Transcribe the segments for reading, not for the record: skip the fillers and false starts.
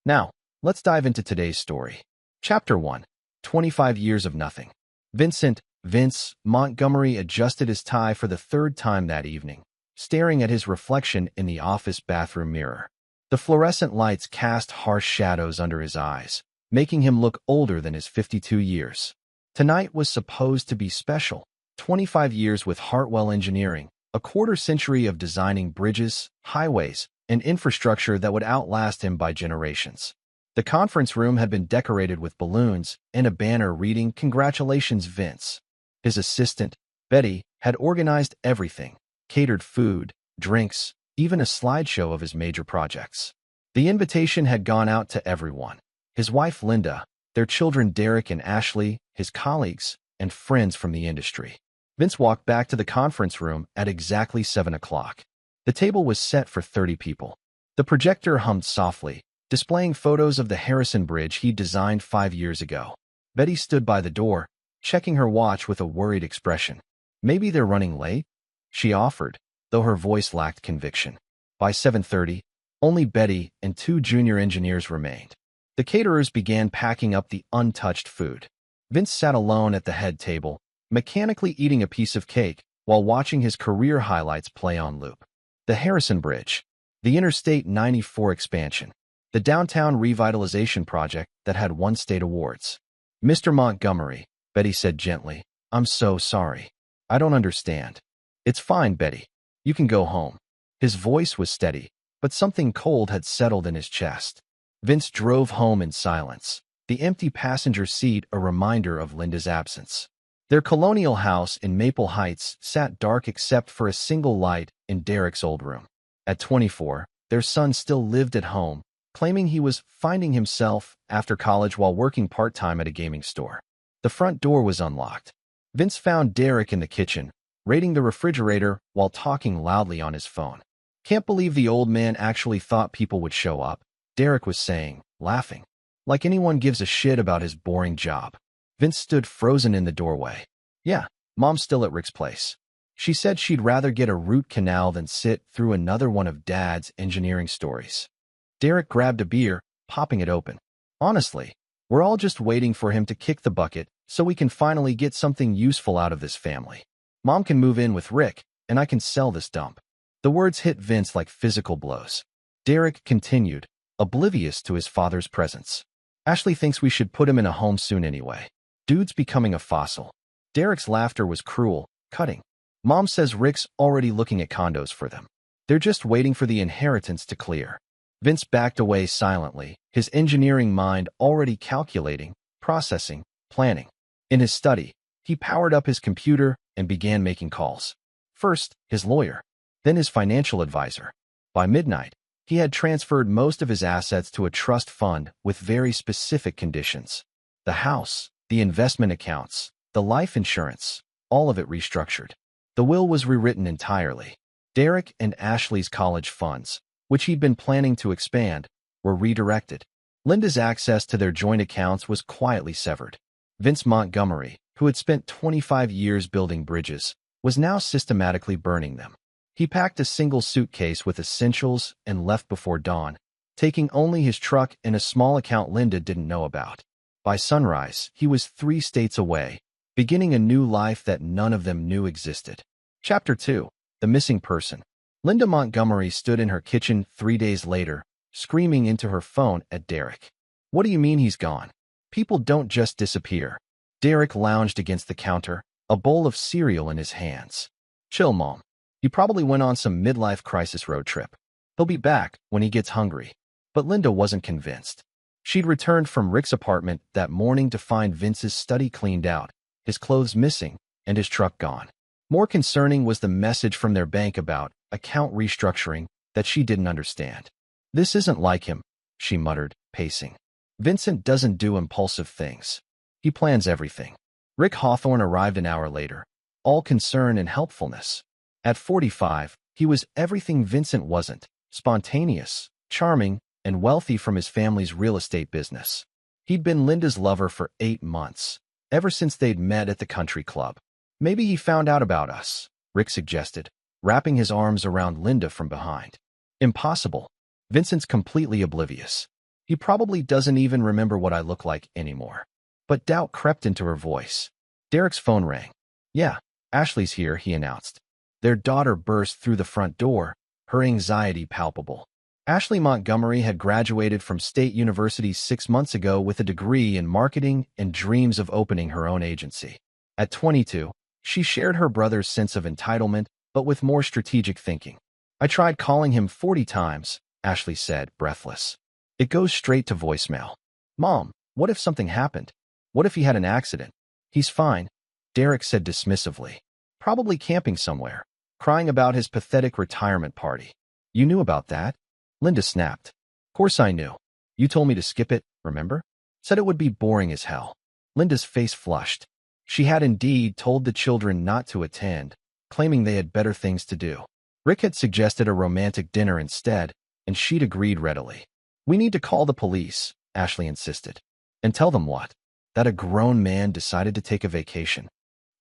Now, let's dive into today's story. Chapter 1. 25 Years of Nothing. Vince Montgomery adjusted his tie for the third time that evening, staring at his reflection in the office bathroom mirror. The fluorescent lights cast harsh shadows under his eyes, making him look older than his 52 years. Tonight was supposed to be special. 25 years with Hartwell Engineering, a quarter-century of designing bridges, highways, and infrastructure that would outlast him by generations. The conference room had been decorated with balloons and a banner reading, "Congratulations, Vince." His assistant, Betty, had organized everything, catered food, drinks, even a slideshow of his major projects. The invitation had gone out to everyone: his wife Linda, their children Derek and Ashley, his colleagues, and friends from the industry. Vince walked back to the conference room at exactly 7 o'clock. The table was set for 30 people. The projector hummed softly, displaying photos of the Harrison Bridge he'd designed 5 years ago. Betty stood by the door, checking her watch with a worried expression. "Maybe they're running late?" she offered, though her voice lacked conviction. By 7:30, only Betty and 2 junior engineers remained. The caterers began packing up the untouched food. Vince sat alone at the head table, mechanically eating a piece of cake while watching his career highlights play on loop. The Harrison Bridge, the Interstate 94 expansion, the downtown revitalization project that had won state awards. "Mr. Montgomery," Betty said gently, "I'm so sorry. I don't understand." "It's fine, Betty. You can go home." His voice was steady, but something cold had settled in his chest. Vince drove home in silence, the empty passenger seat a reminder of Linda's absence. Their colonial house in Maple Heights sat dark except for a single light in Derek's old room. At 24, their son still lived at home, claiming he was finding himself after college while working part-time at a gaming store. The front door was unlocked. Vince found Derek in the kitchen, raiding the refrigerator while talking loudly on his phone. "Can't believe the old man actually thought people would show up," Derek was saying, laughing. "Like anyone gives a shit about his boring job." Vince stood frozen in the doorway. "Yeah, Mom's still at Rick's place. She said she'd rather get a root canal than sit through another one of Dad's engineering stories." Derek grabbed a beer, popping it open. "Honestly, we're all just waiting for him to kick the bucket so we can finally get something useful out of this family. Mom can move in with Rick, and I can sell this dump." The words hit Vince like physical blows. Derek continued, oblivious to his father's presence. "Ashley thinks we should put him in a home soon anyway. Dude's becoming a fossil." Derek's laughter was cruel, cutting. "Mom says Rick's already looking at condos for them. They're just waiting for the inheritance to clear." Vince backed away silently, his engineering mind already calculating, processing, planning. In his study, he powered up his computer and began making calls. First, his lawyer, then his financial advisor. By midnight, he had transferred most of his assets to a trust fund with very specific conditions. The house, the investment accounts, the life insurance, all of it restructured. The will was rewritten entirely. Derek and Ashley's college funds, which he'd been planning to expand, were redirected. Linda's access to their joint accounts was quietly severed. Vince Montgomery, who had spent 25 years building bridges, was now systematically burning them. He packed a single suitcase with essentials and left before dawn, taking only his truck and a small account Linda didn't know about. By sunrise, he was 3 states away, beginning a new life that none of them knew existed. Chapter 2. The Missing Person. Linda Montgomery stood in her kitchen 3 days later, screaming into her phone at Derek. "What do you mean he's gone? People don't just disappear." Derek lounged against the counter, a bowl of cereal in his hands. "Chill, Mom. He probably went on some midlife crisis road trip. He'll be back when he gets hungry." But Linda wasn't convinced. She'd returned from Rick's apartment that morning to find Vince's study cleaned out, his clothes missing, and his truck gone. More concerning was the message from their bank about account restructuring that she didn't understand. "This isn't like him," she muttered, pacing. "Vincent doesn't do impulsive things. He plans everything." Rick Hawthorne arrived an hour later, all concern and helpfulness. At 45, he was everything Vincent wasn't: spontaneous, charming, and wealthy from his family's real estate business. He'd been Linda's lover for 8 months, ever since they'd met at the country club. "Maybe he found out about us," Rick suggested, wrapping his arms around Linda from behind. "Impossible. Vincent's completely oblivious." He probably doesn't even remember what I look like anymore. But doubt crept into her voice. Derek's phone rang. Yeah, Ashley's here, he announced. Their daughter burst through the front door, her anxiety palpable. Ashley Montgomery had graduated from State University 6 months ago with a degree in marketing and dreams of opening her own agency. At 22, she shared her brother's sense of entitlement, but with more strategic thinking. I tried calling him 40 times, Ashley said, breathless. It goes straight to voicemail. Mom, what if something happened? What if he had an accident? He's fine, Derek said dismissively. Probably camping somewhere, crying about his pathetic retirement party. You knew about that? Linda snapped. Course I knew. You told me to skip it, remember? Said it would be boring as hell. Linda's face flushed. She had indeed told the children not to attend, claiming they had better things to do. Rick had suggested a romantic dinner instead, and she'd agreed readily. We need to call the police, Ashley insisted. And tell them what? That a grown man decided to take a vacation.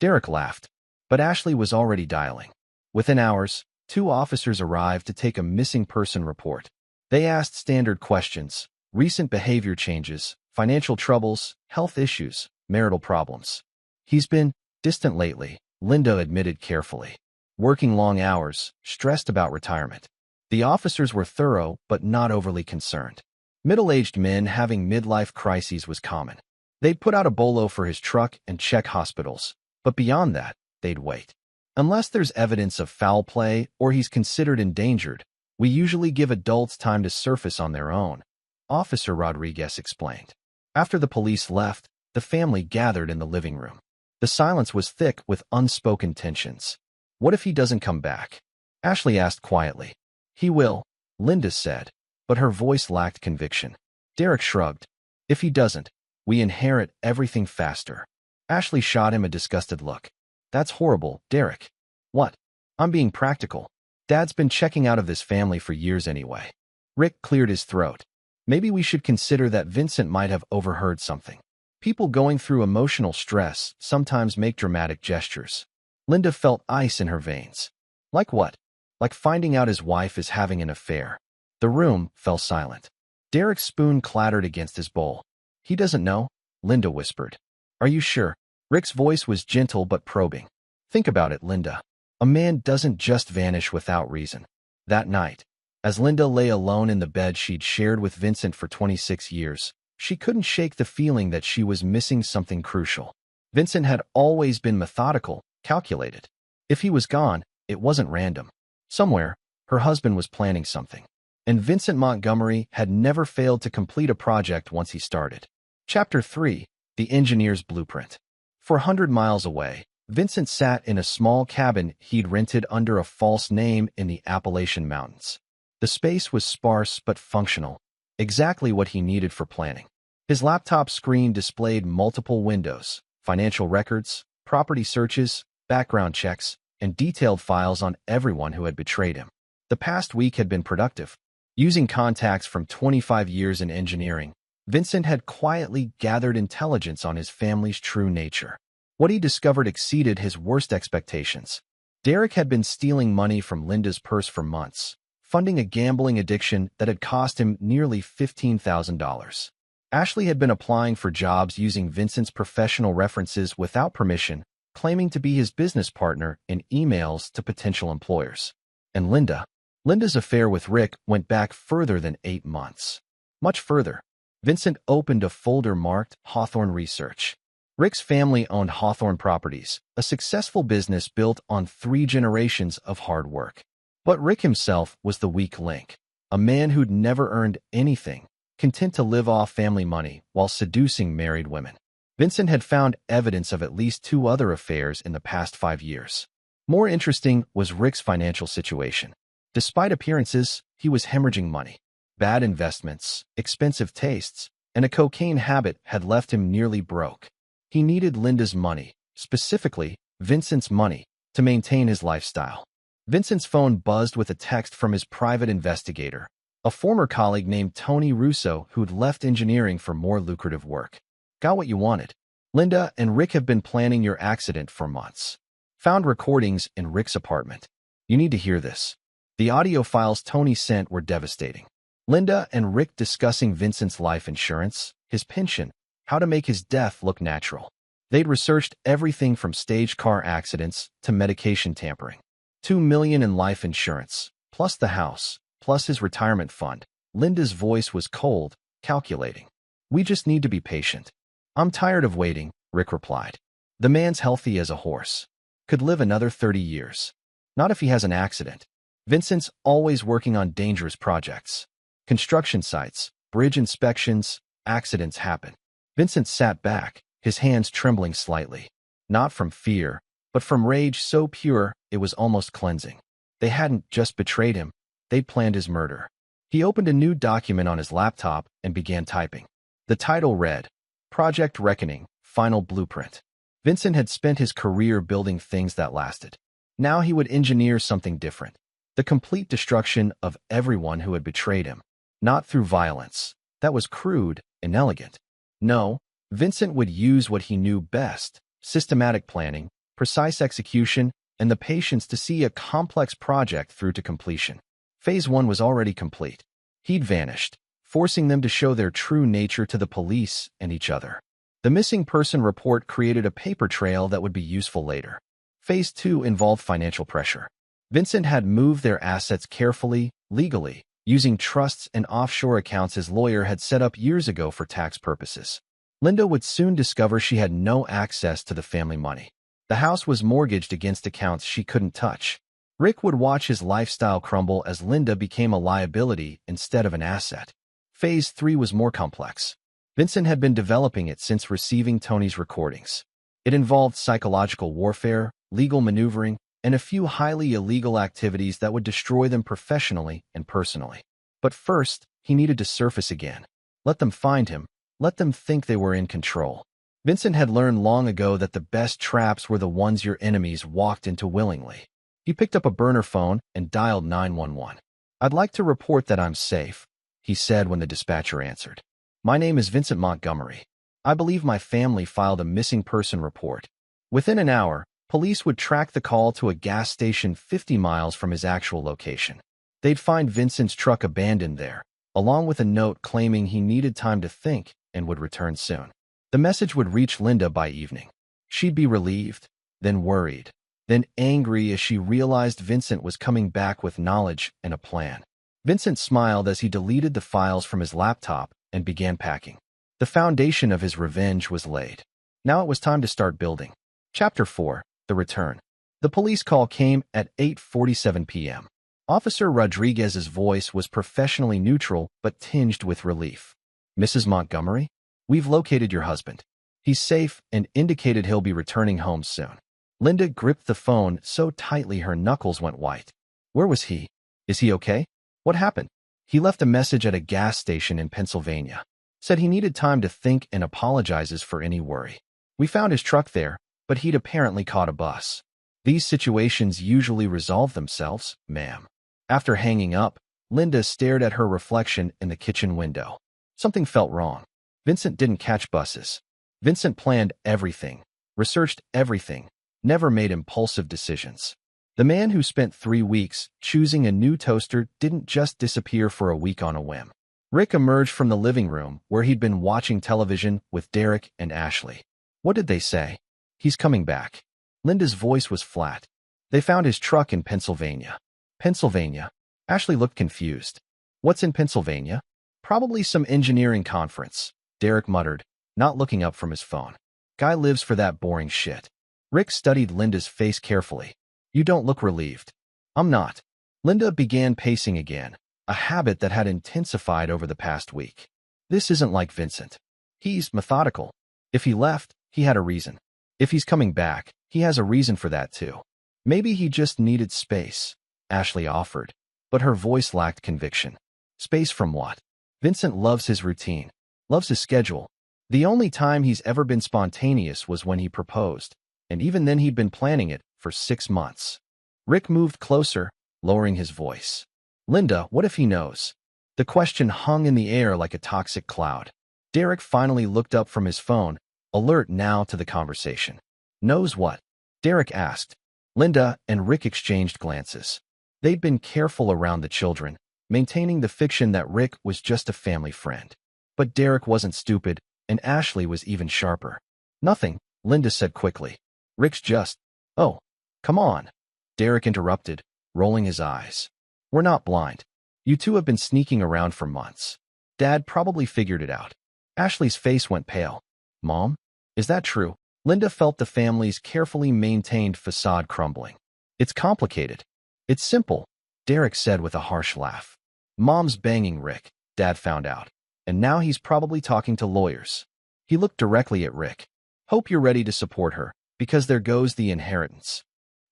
Derek laughed, but Ashley was already dialing. Within hours, 2 officers arrived to take a missing person report. They asked standard questions: recent behavior changes, financial troubles, health issues, marital problems. He's been distant lately, Linda admitted carefully. Working long hours, stressed about retirement. The officers were thorough but not overly concerned. Middle-aged men having midlife crises was common. They'd put out a bolo for his truck and check hospitals, but beyond that, they'd wait. Unless there's evidence of foul play or he's considered endangered, we usually give adults time to surface on their own, Officer Rodriguez explained. After the police left, the family gathered in the living room. The silence was thick with unspoken tensions. What if he doesn't come back? Ashley asked quietly. He will, Linda said, but her voice lacked conviction. Derek shrugged. If he doesn't, we inherit everything faster. Ashley shot him a disgusted look. That's horrible, Derek. What? I'm being practical. Dad's been checking out of this family for years anyway. Rick cleared his throat. Maybe we should consider that Vincent might have overheard something. People going through emotional stress sometimes make dramatic gestures. Linda felt ice in her veins. Like what? Like finding out his wife is having an affair. The room fell silent. Derek's spoon clattered against his bowl. He doesn't know, Linda whispered. Are you sure? Rick's voice was gentle but probing. Think about it, Linda. A man doesn't just vanish without reason. That night, as Linda lay alone in the bed she'd shared with Vincent for 26 years, she couldn't shake the feeling that she was missing something crucial. Vincent had always been methodical, calculated. If he was gone, it wasn't random. Somewhere, her husband was planning something. And Vincent Montgomery had never failed to complete a project once he started. Chapter 3: The Engineer's Blueprint. 400 miles away, Vincent sat in a small cabin he'd rented under a false name in the Appalachian Mountains. The space was sparse but functional, exactly what he needed for planning. His laptop screen displayed multiple windows, financial records, property searches, background checks, and detailed files on everyone who had betrayed him. The past week had been productive. Using contacts from 25 years in engineering, Vincent had quietly gathered intelligence on his family's true nature. What he discovered exceeded his worst expectations. Derek had been stealing money from Linda's purse for months, funding a gambling addiction that had cost him nearly $15,000. Ashley had been applying for jobs using Vincent's professional references without permission, claiming to be his business partner in emails to potential employers. And Linda's affair with Rick went back further than 8 months. Much further. Vincent opened a folder marked Hawthorne Research. Rick's family owned Hawthorne Properties, a successful business built on 3 generations of hard work. But Rick himself was the weak link, a man who'd never earned anything, content to live off family money while seducing married women. Vincent had found evidence of at least 2 other affairs in the past 5 years. More interesting was Rick's financial situation. Despite appearances, he was hemorrhaging money. Bad investments, expensive tastes, and a cocaine habit had left him nearly broke. He needed Linda's money, specifically Vincent's money, to maintain his lifestyle. Vincent's phone buzzed with a text from his private investigator, a former colleague named Tony Russo who'd left engineering for more lucrative work. Got what you wanted. Linda and Rick have been planning your accident for months. Found recordings in Rick's apartment. You need to hear this. The audio files Tony sent were devastating. Linda and Rick discussing Vincent's life insurance, his pension, how to make his death look natural. They'd researched everything from staged car accidents to medication tampering. $2 million in life insurance, plus the house, plus his retirement fund. Linda's voice was cold, calculating. We just need to be patient. I'm tired of waiting, Rick replied. The man's healthy as a horse. Could live another 30 years. Not if he has an accident. Vincent's always working on dangerous projects. Construction sites, bridge inspections, accidents happen. Vincent sat back, his hands trembling slightly. Not from fear, but from rage so pure it was almost cleansing. They hadn't just betrayed him, they'd planned his murder. He opened a new document on his laptop and began typing. The title read, Project Reckoning, Final Blueprint. Vincent had spent his career building things that lasted. Now he would engineer something different. The complete destruction of everyone who had betrayed him. Not through violence. That was crude, inelegant. No, Vincent would use what he knew best, systematic planning, precise execution, and the patience to see a complex project through to completion. Phase 1 was already complete. He'd vanished, forcing them to show their true nature to the police and each other. The missing person report created a paper trail that would be useful later. Phase 2 involved financial pressure. Vincent had moved their assets carefully, legally, using trusts and offshore accounts his lawyer had set up years ago for tax purposes. Linda would soon discover she had no access to the family money. The house was mortgaged against accounts she couldn't touch. Rick would watch his lifestyle crumble as Linda became a liability instead of an asset. Phase 3 was more complex. Vincent had been developing it since receiving Tony's recordings. It involved psychological warfare, legal maneuvering, and a few highly illegal activities that would destroy them professionally and personally. But first, he needed to surface again. Let them find him. Let them think they were in control. Vincent had learned long ago that the best traps were the ones your enemies walked into willingly. He picked up a burner phone and dialed 911. I'd like to report that I'm safe, he said when the dispatcher answered. My name is Vincent Montgomery. I believe my family filed a missing person report. Within an hour, police would track the call to a gas station 50 miles from his actual location. They'd find Vincent's truck abandoned there, along with a note claiming he needed time to think and would return soon. The message would reach Linda by evening. She'd be relieved, then worried, then angry as she realized Vincent was coming back with knowledge and a plan. Vincent smiled as he deleted the files from his laptop and began packing. The foundation of his revenge was laid. Now it was time to start building. Chapter 4. The Return. The police call came at 8:47 p.m. Officer Rodriguez's voice was professionally neutral but tinged with relief. Mrs. Montgomery? We've located your husband. He's safe and indicated he'll be returning home soon. Linda gripped the phone so tightly her knuckles went white. Where was he? Is he okay? What happened? He left a message at a gas station in Pennsylvania. Said he needed time to think and apologizes for any worry. We found his truck there, but he'd apparently caught a bus. These situations usually resolve themselves, ma'am. After hanging up, Linda stared at her reflection in the kitchen window. Something felt wrong. Vincent didn't catch buses. Vincent planned everything, researched everything, never made impulsive decisions. The man who spent 3 weeks choosing a new toaster didn't just disappear for a week on a whim. Rick emerged from the living room where he'd been watching television with Derek and Ashley. What did they say? He's coming back. Linda's voice was flat. They found his truck in Pennsylvania. Pennsylvania? Ashley looked confused. What's in Pennsylvania? Probably some engineering conference, Derek muttered, not looking up from his phone. Guy lives for that boring shit. Rick studied Linda's face carefully. You don't look relieved. I'm not. Linda began pacing again, a habit that had intensified over the past week. This isn't like Vincent. He's methodical. If he left, he had a reason. If he's coming back, he has a reason for that too. Maybe he just needed space, Ashley offered, but her voice lacked conviction. Space from what? Vincent loves his routine, loves his schedule. The only time he's ever been spontaneous was when he proposed, and even then he'd been planning it for 6 months. Rick moved closer, lowering his voice. Linda, what if he knows? The question hung in the air like a toxic cloud. Derek finally looked up from his phone, alert now to the conversation. Knows what? Derek asked. Linda and Rick exchanged glances. They'd been careful around the children, maintaining the fiction that Rick was just a family friend. But Derek wasn't stupid, and Ashley was even sharper. Nothing, Linda said quickly. Rick's just… Oh, come on, Derek interrupted, rolling his eyes. We're not blind. You two have been sneaking around for months. Dad probably figured it out. Ashley's face went pale. Mom? Is that true? Linda felt the family's carefully maintained facade crumbling. It's complicated. It's simple, Derek said with a harsh laugh. Mom's banging Rick, Dad found out. And now he's probably talking to lawyers. He looked directly at Rick. Hope you're ready to support her, because there goes the inheritance.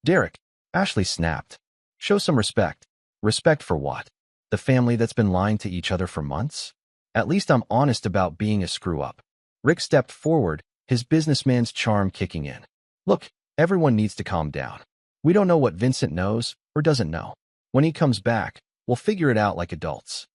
Derek, Ashley snapped. Show some respect. Respect for what? The family that's been lying to each other for months? At least I'm honest about being a screw-up. Rick stepped forward, his businessman's charm kicking in. Look, everyone needs to calm down. We don't know what Vincent knows or doesn't know. When he comes back, we'll figure it out like adults.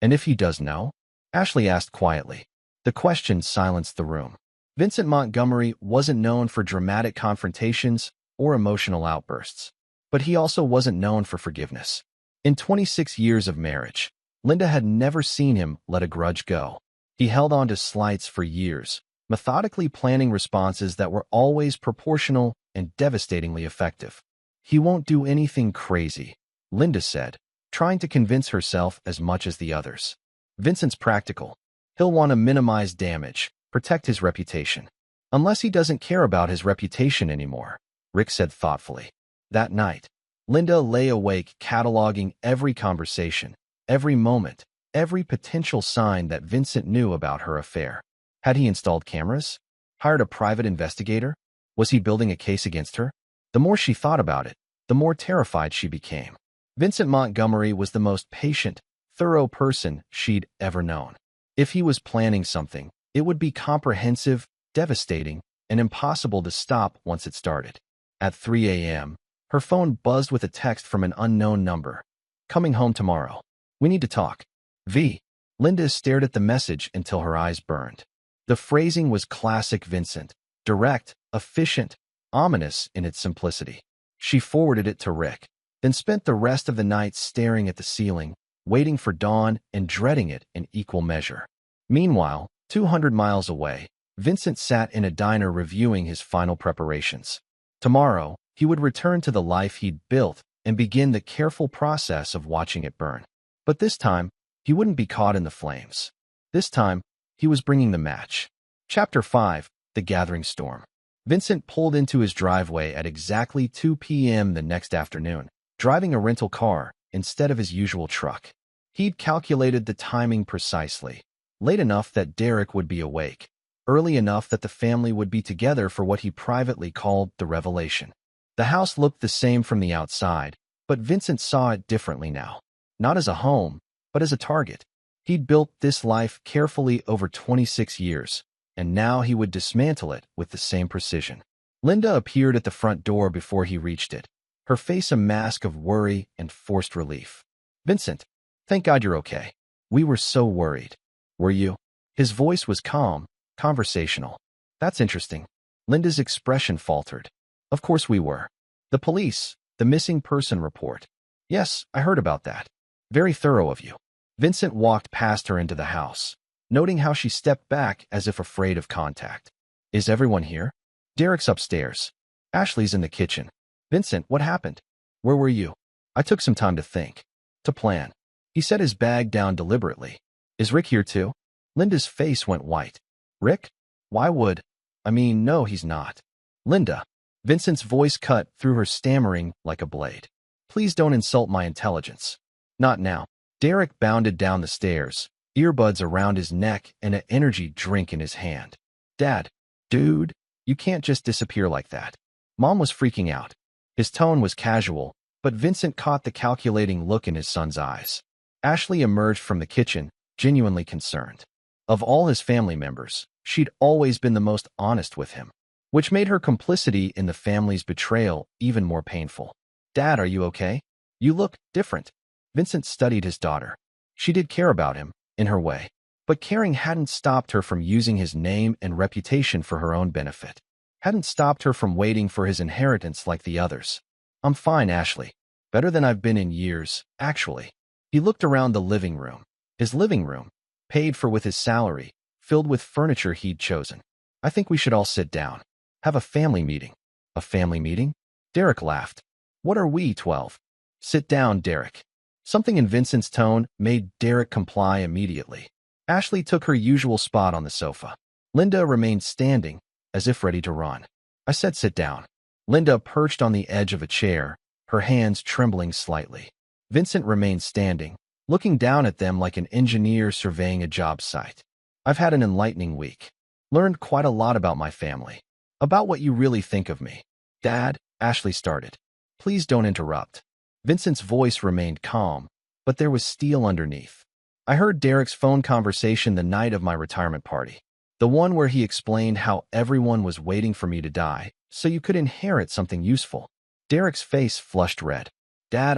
And if he does know? Ashley asked quietly. The question silenced the room. Vincent Montgomery wasn't known for dramatic confrontations or emotional outbursts, but he also wasn't known for forgiveness. In 26 years of marriage, Linda had never seen him let a grudge go. He held on to slights for years, methodically planning responses that were always proportional and devastatingly effective. He won't do anything crazy, Linda said, trying to convince herself as much as the others. Vincent's practical. He'll want to minimize damage, protect his reputation. Unless he doesn't care about his reputation anymore, Rick said thoughtfully. That night, Linda lay awake cataloging every conversation, every moment, every potential sign that Vincent knew about her affair. Had he installed cameras? Hired a private investigator? Was he building a case against her? The more she thought about it, the more terrified she became. Vincent Montgomery was the most patient, thorough person she'd ever known. If he was planning something, it would be comprehensive, devastating, and impossible to stop once it started. At 3 a.m., her phone buzzed with a text from an unknown number. Coming home tomorrow. We need to talk. V. Linda stared at the message until her eyes burned. The phrasing was classic Vincent, direct, efficient, ominous in its simplicity. She forwarded it to Rick, then spent the rest of the night staring at the ceiling, waiting for dawn and dreading it in equal measure. Meanwhile, 200 miles away, Vincent sat in a diner reviewing his final preparations. Tomorrow, he would return to the life he'd built and begin the careful process of watching it burn. But this time, he wouldn't be caught in the flames. This time, he was bringing the match. Chapter 5, The Gathering Storm. Vincent pulled into his driveway at exactly 2 p.m. the next afternoon, driving a rental car instead of his usual truck. He'd calculated the timing precisely, late enough that Derek would be awake, early enough that the family would be together for what he privately called the revelation. The house looked the same from the outside, but Vincent saw it differently now. Not as a home, but as a target. He'd built this life carefully over 26 years, and now he would dismantle it with the same precision. Linda appeared at the front door before he reached it, her face a mask of worry and forced relief. Vincent, thank God you're okay. We were so worried. Were you? His voice was calm, conversational. That's interesting. Linda's expression faltered. Of course we were. The police, the missing person report. Yes, I heard about that. Very thorough of you. Vincent walked past her into the house, noting how she stepped back as if afraid of contact. Is everyone here? Derek's upstairs. Ashley's in the kitchen. Vincent, what happened? Where were you? I took some time to think. To plan. He set his bag down deliberately. Is Rick here too? Linda's face went white. Rick? Why would… no, he's not. Linda. Vincent's voice cut through her stammering like a blade. Please don't insult my intelligence. Not now. Derek bounded down the stairs, earbuds around his neck and an energy drink in his hand. Dad. Dude, you can't just disappear like that. Mom was freaking out. His tone was casual, but Vincent caught the calculating look in his son's eyes. Ashley emerged from the kitchen, genuinely concerned. Of all his family members, she'd always been the most honest with him, which made her complicity in the family's betrayal even more painful. Dad, are you okay? You look different. Vincent studied his daughter. She did care about him, in her way, but caring hadn't stopped her from using his name and reputation for her own benefit. Hadn't stopped her from waiting for his inheritance like the others. I'm fine, Ashley. Better than I've been in years, actually. He looked around the living room. His living room, paid for with his salary, filled with furniture he'd chosen. I think we should all sit down. Have a family meeting. A family meeting? Derek laughed. What are we, 12? Sit down, Derek. Something in Vincent's tone made Derek comply immediately. Ashley took her usual spot on the sofa. Linda remained standing, as if ready to run. I said sit down. Linda perched on the edge of a chair, her hands trembling slightly. Vincent remained standing, looking down at them like an engineer surveying a job site. I've had an enlightening week. Learned quite a lot about my family. About what you really think of me. Dad, Ashley started. Please don't interrupt. Vincent's voice remained calm, but there was steel underneath. I heard Derek's phone conversation the night of my retirement party. The one where he explained how everyone was waiting for me to die, so you could inherit something useful. Derek's face flushed red. Dad,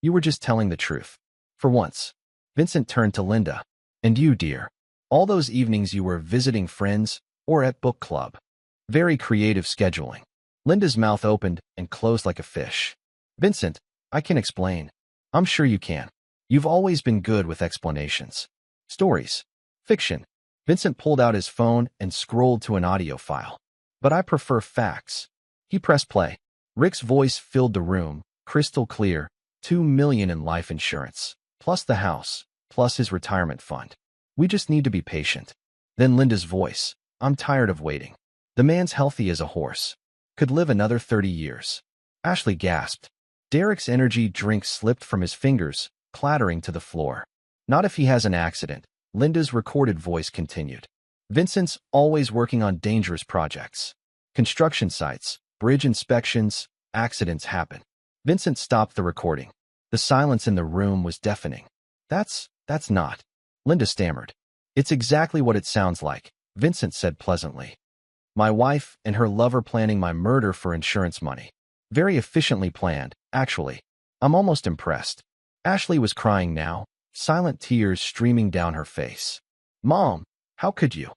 you were just telling the truth. For once. Vincent turned to Linda. And you, dear. All those evenings you were visiting friends or at book club. Very creative scheduling. Linda's mouth opened and closed like a fish. Vincent, I can explain. I'm sure you can. You've always been good with explanations. Stories. Fiction. Vincent pulled out his phone and scrolled to an audio file. But I prefer facts. He pressed play. Rick's voice filled the room, crystal clear, $2 million in life insurance, plus the house, plus his retirement fund. We just need to be patient. Then Linda's voice. I'm tired of waiting. The man's healthy as a horse. Could live another 30 years. Ashley gasped. Derek's energy drink slipped from his fingers, clattering to the floor. Not if he has an accident. Linda's recorded voice continued. Vincent's always working on dangerous projects. Construction sites, bridge inspections, accidents happen. Vincent stopped the recording. The silence in the room was deafening. That's not. Linda stammered. It's exactly what it sounds like, Vincent said pleasantly. My wife and her lover planning my murder for insurance money. Very efficiently planned, actually. I'm almost impressed. Ashley was crying now, silent tears streaming down her face. Mom, how could you?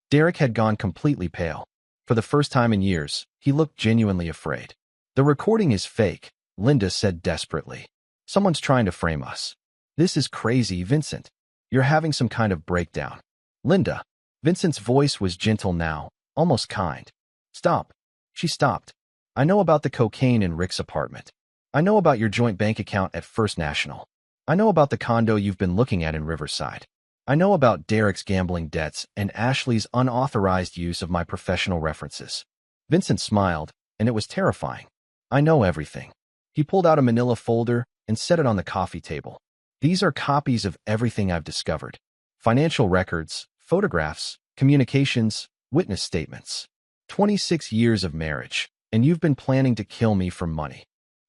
Derek had gone completely pale. For the first time in years, he looked genuinely afraid. The recording is fake, Linda said desperately. Someone's trying to frame us. This is crazy, Vincent. You're having some kind of breakdown. Linda. Vincent's voice was gentle now, almost kind. Stop. She stopped. I know about the cocaine in Rick's apartment. I know about your joint bank account at First National. I know about the condo you've been looking at in Riverside. I know about Derek's gambling debts and Ashley's unauthorized use of my professional references. Vincent smiled, and it was terrifying. I know everything. He pulled out a manila folder and set it on the coffee table. These are copies of everything I've discovered. Financial records, photographs, communications, witness statements. 26 years of marriage, and you've been planning to kill me for money.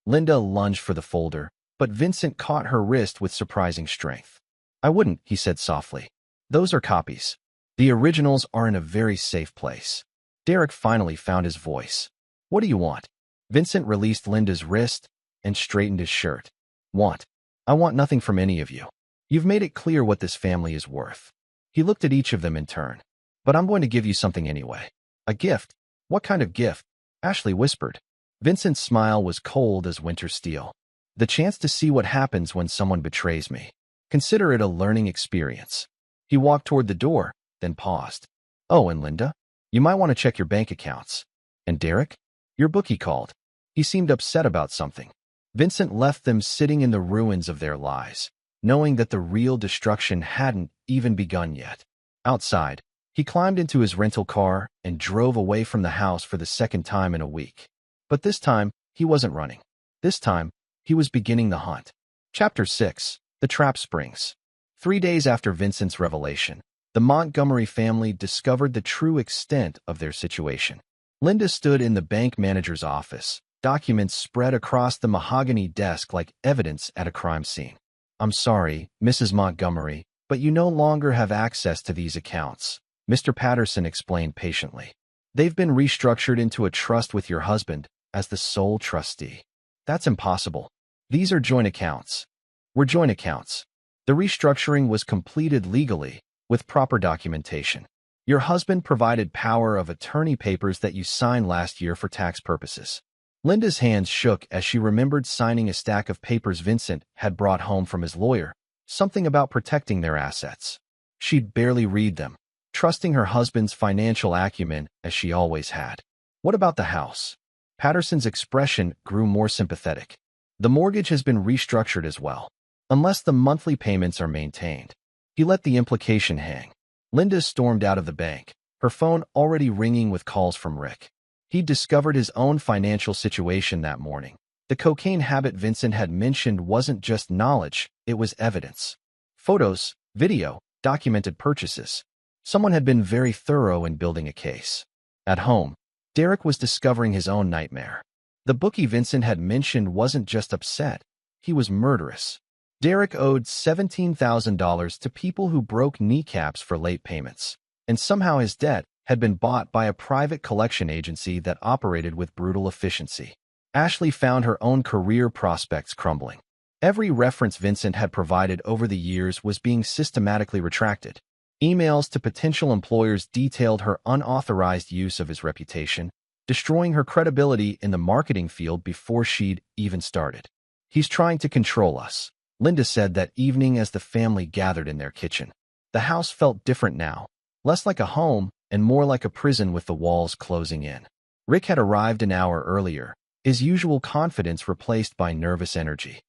Linda lunged for the folder, but Vincent caught her wrist with surprising strength. I wouldn't, he said softly. Those are copies. The originals are in a very safe place. Derek finally found his voice. What do you want? Vincent released Linda's wrist and straightened his shirt. Want? I want nothing from any of you. You've made it clear what this family is worth. He looked at each of them in turn. But I'm going to give you something anyway. A gift. What kind of gift? Ashley whispered. Vincent's smile was cold as winter steel. The chance to see what happens when someone betrays me. Consider it a learning experience. He walked toward the door, then paused. Oh, and Linda? You might want to check your bank accounts. And Derek? Your bookie called. He seemed upset about something. Vincent left them sitting in the ruins of their lies, knowing that the real destruction hadn't even begun yet. Outside, he climbed into his rental car and drove away from the house for the second time in a week. But this time, he wasn't running. This time, he was beginning the hunt. Chapter 6. The Trap Springs. 3 days after Vincent's revelation, the Montgomery family discovered the true extent of their situation. Linda stood in the bank manager's office, documents spread across the mahogany desk like evidence at a crime scene. I'm sorry, Mrs. Montgomery, but you no longer have access to these accounts, Mr. Patterson explained patiently. They've been restructured into a trust with your husband as the sole trustee. That's impossible. These are joint accounts. We're joint accounts. The restructuring was completed legally, with proper documentation. Your husband provided power of attorney papers that you signed last year for tax purposes. Linda's hands shook as she remembered signing a stack of papers Vincent had brought home from his lawyer, something about protecting their assets. She'd barely read them, trusting her husband's financial acumen as she always had. What about the house? Patterson's expression grew more sympathetic. The mortgage has been restructured as well, unless the monthly payments are maintained. He let the implication hang. Linda stormed out of the bank, her phone already ringing with calls from Rick. He'd discovered his own financial situation that morning. The cocaine habit Vincent had mentioned wasn't just knowledge, it was evidence. Photos, video, documented purchases. Someone had been very thorough in building a case. At home, Derek was discovering his own nightmare. The bookie Vincent had mentioned wasn't just upset, he was murderous. Derek owed $17,000 to people who broke kneecaps for late payments, and somehow his debt had been bought by a private collection agency that operated with brutal efficiency. Ashley found her own career prospects crumbling. Every reference Vincent had provided over the years was being systematically retracted. Emails to potential employers detailed her unauthorized use of his reputation, destroying her credibility in the marketing field before she'd even started. "He's trying to control us," Linda said that evening as the family gathered in their kitchen. The house felt different now, less like a home and more like a prison with the walls closing in. Rick had arrived an hour earlier, his usual confidence replaced by nervous energy.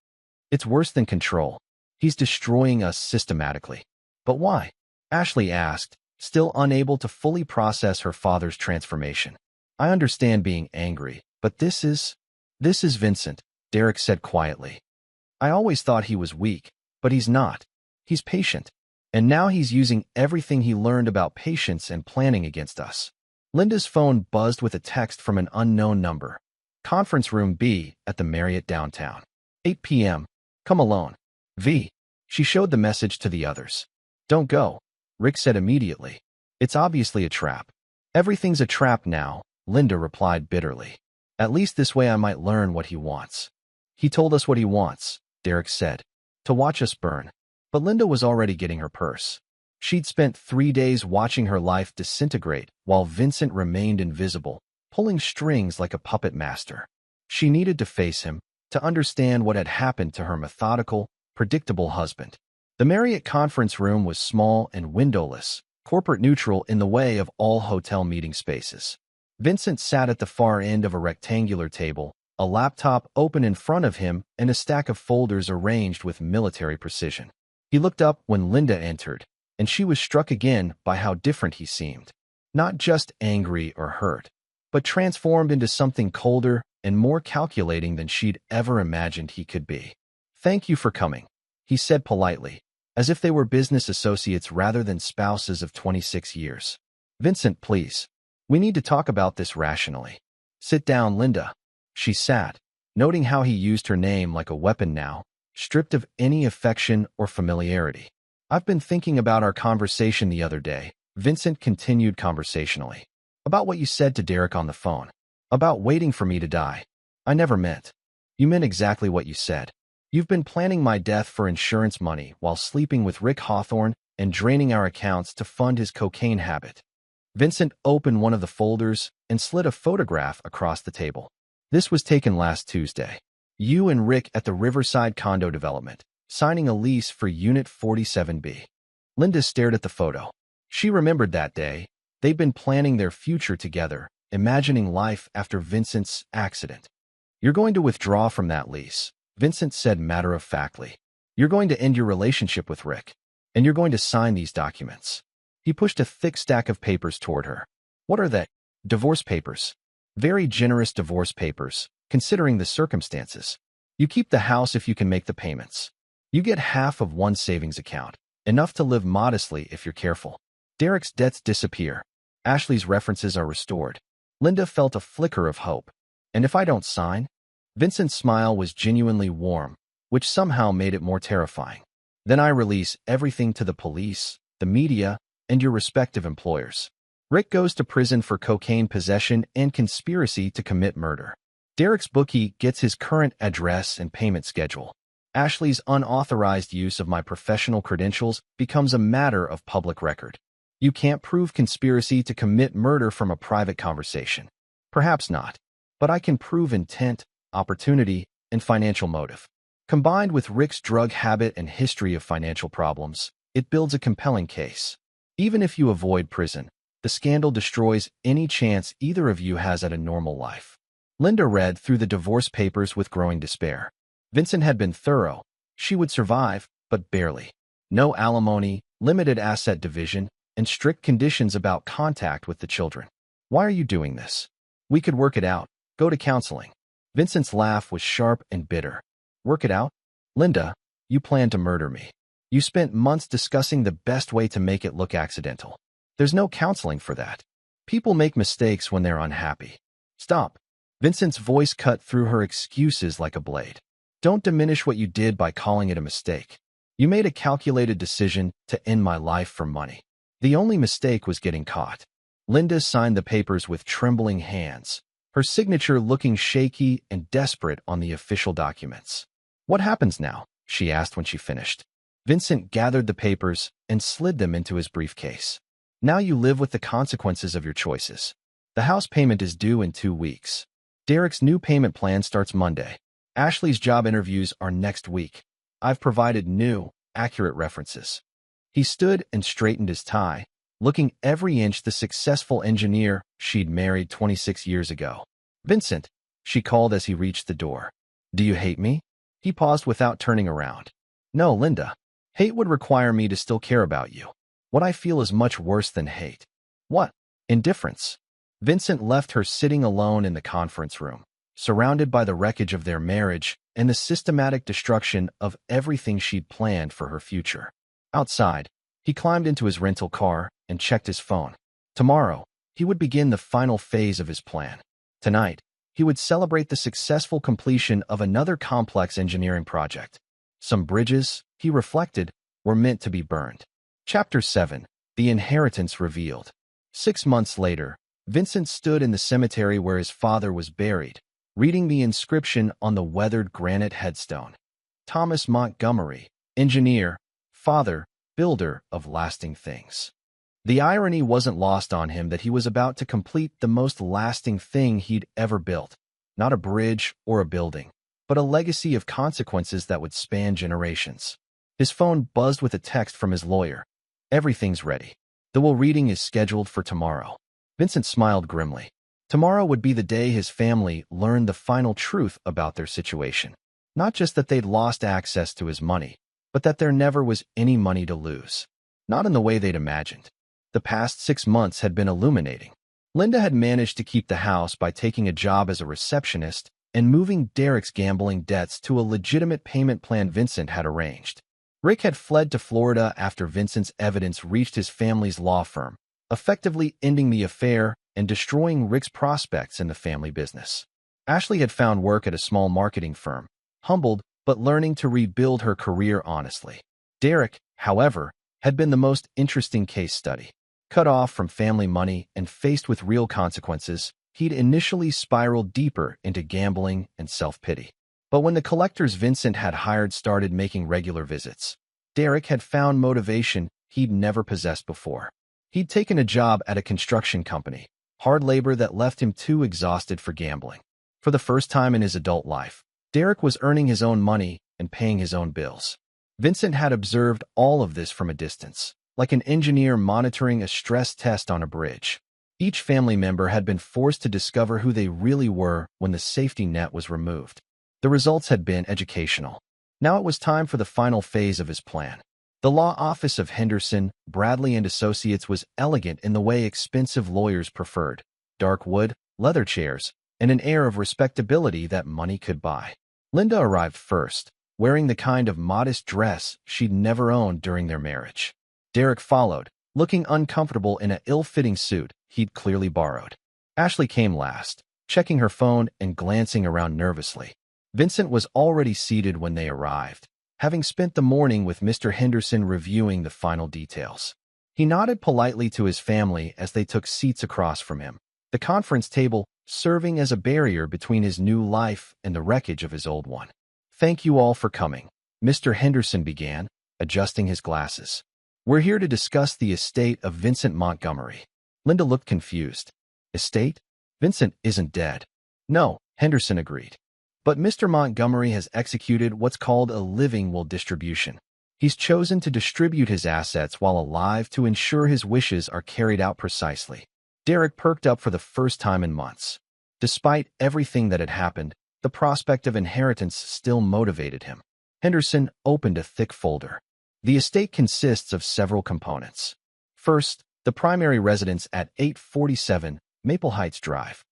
"It's worse than control. He's destroying us systematically." "But why?" Ashley asked, still unable to fully process her father's transformation. "I understand being angry, but this is Vincent," Derek said quietly. "I always thought he was weak, but he's not. He's patient. And now he's using everything he learned about patience and planning against us." Linda's phone buzzed with a text from an unknown number. "Conference room B at the Marriott downtown. 8 p.m. Come alone. V." She showed the message to the others. "Don't go," Rick said immediately. "It's obviously a trap." "Everything's a trap now," Linda replied bitterly. "At least this way I might learn what he wants." "He told us what he wants," Derek said. "To watch us burn." But Linda was already getting her purse. She'd spent 3 days watching her life disintegrate while Vincent remained invisible, pulling strings like a puppet master. She needed to face him, to understand what had happened to her methodical, predictable husband. The Marriott conference room was small and windowless, corporate neutral in the way of all hotel meeting spaces. Vincent sat at the far end of a rectangular table, a laptop open in front of him and a stack of folders arranged with military precision. He looked up when Linda entered, and she was struck again by how different he seemed. Not just angry or hurt, but transformed into something colder and more calculating than she'd ever imagined he could be. "Thank you for coming," he said politely, as if they were business associates rather than spouses of 26 years. "Vincent, please. We need to talk about this rationally." "Sit down, Linda." She sat, noting how he used her name like a weapon now, stripped of any affection or familiarity. "I've been thinking about our conversation the other day," Vincent continued conversationally. "About what you said to Derek on the phone. About waiting for me to die. I never meant. You meant exactly what you said. You've been planning my death for insurance money while sleeping with Rick Hawthorne and draining our accounts to fund his cocaine habit." Vincent opened one of the folders and slid a photograph across the table. "This was taken last Tuesday. You and Rick at the Riverside condo development, signing a lease for Unit 47B. Linda stared at the photo. She remembered that day. They'd been planning their future together, imagining life after Vincent's accident. "You're going to withdraw from that lease," Vincent said matter-of-factly. "You're going to end your relationship with Rick, and you're going to sign these documents." He pushed a thick stack of papers toward her. "What are they?" "Divorce papers. Very generous divorce papers, considering the circumstances. You keep the house if you can make the payments. You get half of one savings account, enough to live modestly if you're careful. Derek's debts disappear. Ashley's references are restored." Linda felt a flicker of hope. "And if I don't sign?" Vincent's smile was genuinely warm, which somehow made it more terrifying. "Then I release everything to the police, the media, and your respective employers. Rick goes to prison for cocaine possession and conspiracy to commit murder. Derek's bookie gets his current address and payment schedule. Ashley's unauthorized use of my professional credentials becomes a matter of public record. You can't prove conspiracy to commit murder from a private conversation. Perhaps not. but I can prove intent, opportunity, and financial motive. Combined with Rick's drug habit and history of financial problems, it builds a compelling case. Even if you avoid prison, the scandal destroys any chance either of you has at a normal life. Linda read through the divorce papers with growing despair. Vincent had been thorough. She would survive, but barely. No alimony, limited asset division, and strict conditions about contact with the children. Why are you doing this? We could work it out. Go to counseling. Vincent's laugh was sharp and bitter. Work it out? Linda, you plan to murder me. You spent months discussing the best way to make it look accidental. There's no counseling for that. People make mistakes when they're unhappy. Stop. Vincent's voice cut through her excuses like a blade. Don't diminish what you did by calling it a mistake. You made a calculated decision to end my life for money. The only mistake was getting caught. Linda signed the papers with trembling hands, her signature looking shaky and desperate on the official documents. What happens now? She asked when she finished. Vincent gathered the papers and slid them into his briefcase. Now you live with the consequences of your choices. The house payment is due in 2 weeks. Derek's new payment plan starts Monday. Ashley's job interviews are next week. I've provided new, accurate references. He stood and straightened his tie, looking every inch the successful engineer she'd married 26 years ago. Vincent, she called as he reached the door. Do you hate me? He paused without turning around. No, Linda. Hate would require me to still care about you. What I feel is much worse than hate. What? Indifference. Vincent left her sitting alone in the conference room, surrounded by the wreckage of their marriage and the systematic destruction of everything she'd planned for her future. Outside, he climbed into his rental car and checked his phone. Tomorrow, he would begin the final phase of his plan. Tonight, he would celebrate the successful completion of another complex engineering project. Some bridges, he reflected, were meant to be burned. Chapter 7. The Inheritance Revealed. 6 months later, Vincent stood in the cemetery where his father was buried, reading the inscription on the weathered granite headstone. Thomas Montgomery, engineer, father, builder of lasting things. The irony wasn't lost on him that he was about to complete the most lasting thing he'd ever built. Not a bridge or a building, but a legacy of consequences that would span generations. His phone buzzed with a text from his lawyer. Everything's ready. The will reading is scheduled for tomorrow. Vincent smiled grimly. Tomorrow would be the day his family learned the final truth about their situation. Not just that they'd lost access to his money, but that there never was any money to lose. Not in the way they'd imagined. The past 6 months had been illuminating. Linda had managed to keep the house by taking a job as a receptionist and moving Derek's gambling debts to a legitimate payment plan Vincent had arranged. Rick had fled to Florida after Vincent's evidence reached his family's law firm, effectively ending the affair and destroying Rick's prospects in the family business. Ashley had found work at a small marketing firm, humbled but learning to rebuild her career honestly. Derek, however, had been the most interesting case study. Cut off from family money and faced with real consequences, he'd initially spiraled deeper into gambling and self-pity. But when the collectors Vincent had hired started making regular visits, Derek had found motivation he'd never possessed before. He'd taken a job at a construction company, hard labor that left him too exhausted for gambling. For the first time in his adult life, Derek was earning his own money and paying his own bills. Vincent had observed all of this from a distance, like an engineer monitoring a stress test on a bridge. Each family member had been forced to discover who they really were when the safety net was removed. The results had been educational. Now it was time for the final phase of his plan. The law office of Henderson, Bradley and Associates was elegant in the way expensive lawyers preferred. Dark wood, leather chairs, and an air of respectability that money could buy. Linda arrived first, wearing the kind of modest dress she'd never owned during their marriage. Derek followed, looking uncomfortable in an ill-fitting suit he'd clearly borrowed. Ashley came last, checking her phone and glancing around nervously. Vincent was already seated when they arrived, having spent the morning with Mr. Henderson reviewing the final details. He nodded politely to his family as they took seats across from him, the conference table serving as a barrier between his new life and the wreckage of his old one. Thank you all for coming, Mr. Henderson began, adjusting his glasses. We're here to discuss the estate of Vincent Montgomery. Linda looked confused. Estate? Vincent isn't dead. No, Henderson agreed. But Mr. Montgomery has executed what's called a living will distribution. He's chosen to distribute his assets while alive to ensure his wishes are carried out precisely. Derek perked up for the first time in months. Despite everything that had happened, the prospect of inheritance still motivated him. Henderson opened a thick folder. The estate consists of several components. First, the primary residence at 847 Maple Heights Drive.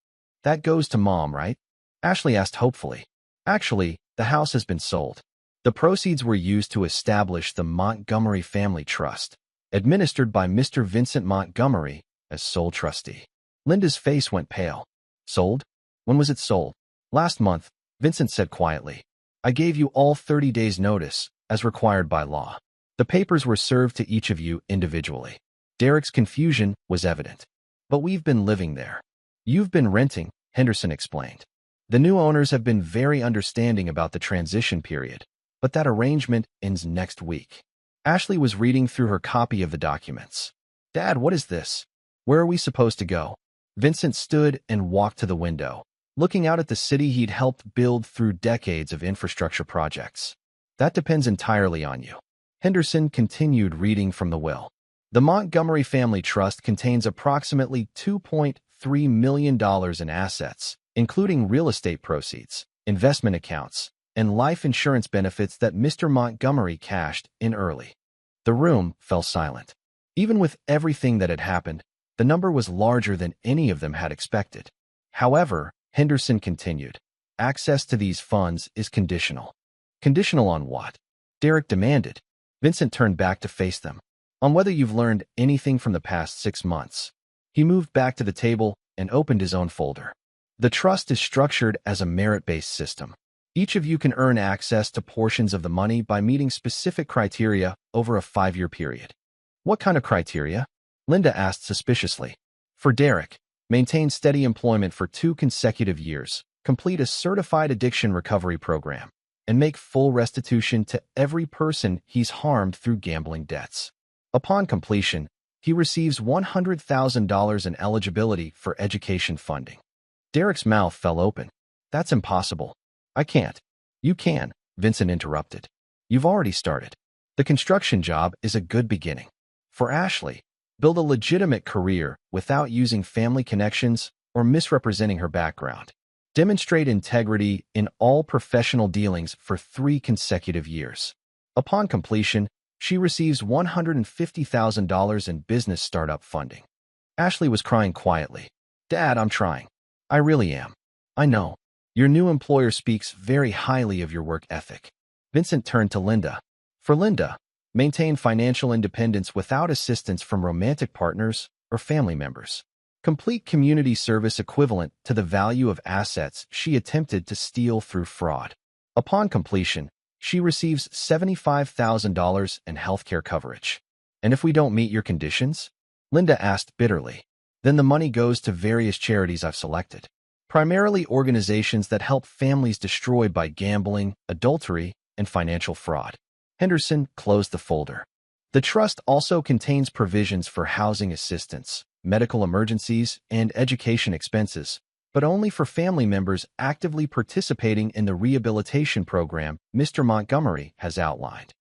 That goes to Mom, right? Ashley asked hopefully. Actually, the house has been sold. The proceeds were used to establish the Montgomery Family Trust, administered by Mr. Vincent Montgomery as sole trustee. Linda's face went pale. Sold? When was it sold? Last month, Vincent said quietly. I gave you all 30 days' notice, as required by law. The papers were served to each of you individually. Derek's confusion was evident. But we've been living there. You've been renting, Henderson explained. The new owners have been very understanding about the transition period, but that arrangement ends next week. Ashley was reading through her copy of the documents. Dad, what is this? Where are we supposed to go? Vincent stood and walked to the window, looking out at the city he'd helped build through decades of infrastructure projects. That depends entirely on you. Henderson continued reading from the will. The Montgomery Family Trust contains approximately $2.3 million in assets, including real estate proceeds, investment accounts, and life insurance benefits that Mr. Montgomery cashed in early. The room fell silent. Even with everything that had happened, the number was larger than any of them had expected. However, Henderson continued, access to these funds is conditional. Conditional on what? Derek demanded. Vincent turned back to face them. On whether you've learned anything from the past 6 months. He moved back to the table and opened his own folder. The trust is structured as a merit-based system. Each of you can earn access to portions of the money by meeting specific criteria over a 5-year period. What kind of criteria? Linda asked suspiciously. For Derek, maintain steady employment for 2 consecutive years, complete a certified addiction recovery program, and make full restitution to every person he's harmed through gambling debts. Upon completion, he receives $100,000 in eligibility for education funding. Derek's mouth fell open. That's impossible. I can't. You can, Vincent interrupted. You've already started. The construction job is a good beginning. For Ashley, build a legitimate career without using family connections or misrepresenting her background. Demonstrate integrity in all professional dealings for 3 consecutive years. Upon completion, she receives $150,000 in business startup funding. Ashley was crying quietly. Dad, I'm trying. I really am. I know. Your new employer speaks very highly of your work ethic. Vincent turned to Linda. For Linda, maintain financial independence without assistance from romantic partners or family members. Complete community service equivalent to the value of assets she attempted to steal through fraud. Upon completion, she receives $75,000 in healthcare coverage. And if we don't meet your conditions? Linda asked bitterly. Then the money goes to various charities I've selected. Primarily organizations that help families destroyed by gambling, adultery, and financial fraud. Henderson closed the folder. The trust also contains provisions for housing assistance, medical emergencies, and education expenses, but only for family members actively participating in the rehabilitation program Mr. Montgomery has outlined.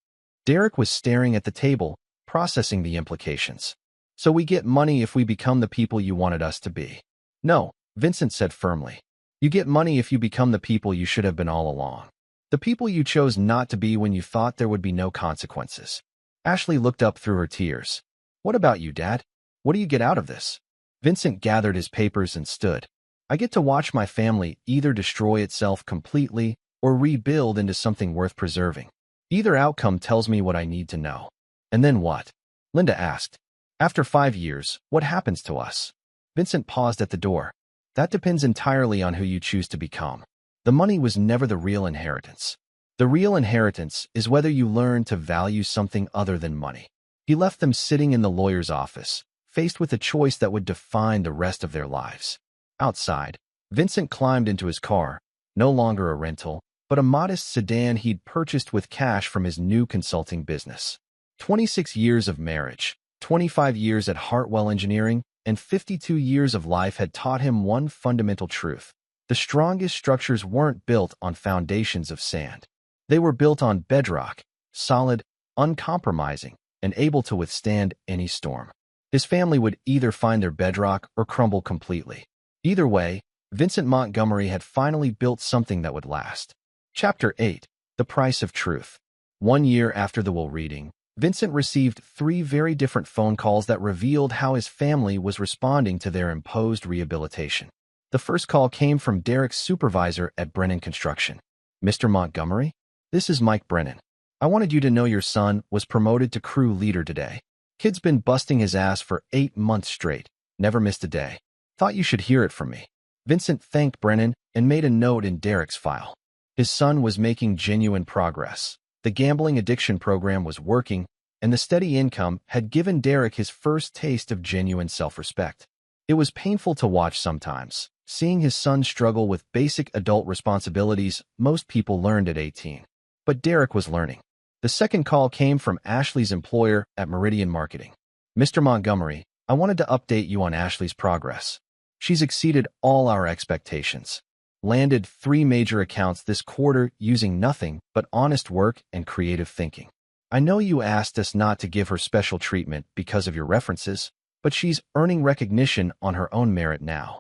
Derek was staring at the table, processing the implications. So we get money if we become the people you wanted us to be. No, Vincent said firmly. You get money if you become the people you should have been all along. The people you chose not to be when you thought there would be no consequences. Ashley looked up through her tears. What about you, Dad? What do you get out of this? Vincent gathered his papers and stood. I get to watch my family either destroy itself completely or rebuild into something worth preserving. Either outcome tells me what I need to know. And then what? Linda asked. After 5 years, what happens to us? Vincent paused at the door. That depends entirely on who you choose to become. The money was never the real inheritance. The real inheritance is whether you learn to value something other than money. He left them sitting in the lawyer's office, faced with a choice that would define the rest of their lives. Outside, Vincent climbed into his car, no longer a rental, but a modest sedan he'd purchased with cash from his new consulting business. 26 years of marriage, 25 years at Hartwell Engineering, and 52 years of life had taught him one fundamental truth. The strongest structures weren't built on foundations of sand. They were built on bedrock, solid, uncompromising, and able to withstand any storm. His family would either find their bedrock or crumble completely. Either way, Vincent Montgomery had finally built something that would last. Chapter 8. The Price of Truth. 1 year after the will reading, Vincent received 3 very different phone calls that revealed how his family was responding to their imposed rehabilitation. The first call came from Derek's supervisor at Brennan Construction. "Mr. Montgomery? This is Mike Brennan. I wanted you to know your son was promoted to crew leader today. Kid's been busting his ass for 8 months straight, never missed a day. Thought you should hear it from me." Vincent thanked Brennan and made a note in Derek's file. His son was making genuine progress. The gambling addiction program was working, and the steady income had given Derek his first taste of genuine self-respect. It was painful to watch sometimes, seeing his son struggle with basic adult responsibilities most people learned at 18. But Derek was learning. The second call came from Ashley's employer at Meridian Marketing. "Mr. Montgomery, I wanted to update you on Ashley's progress. She's exceeded all our expectations. Landed 3 major accounts this quarter using nothing but honest work and creative thinking. I know you asked us not to give her special treatment because of your references, but she's earning recognition on her own merit now."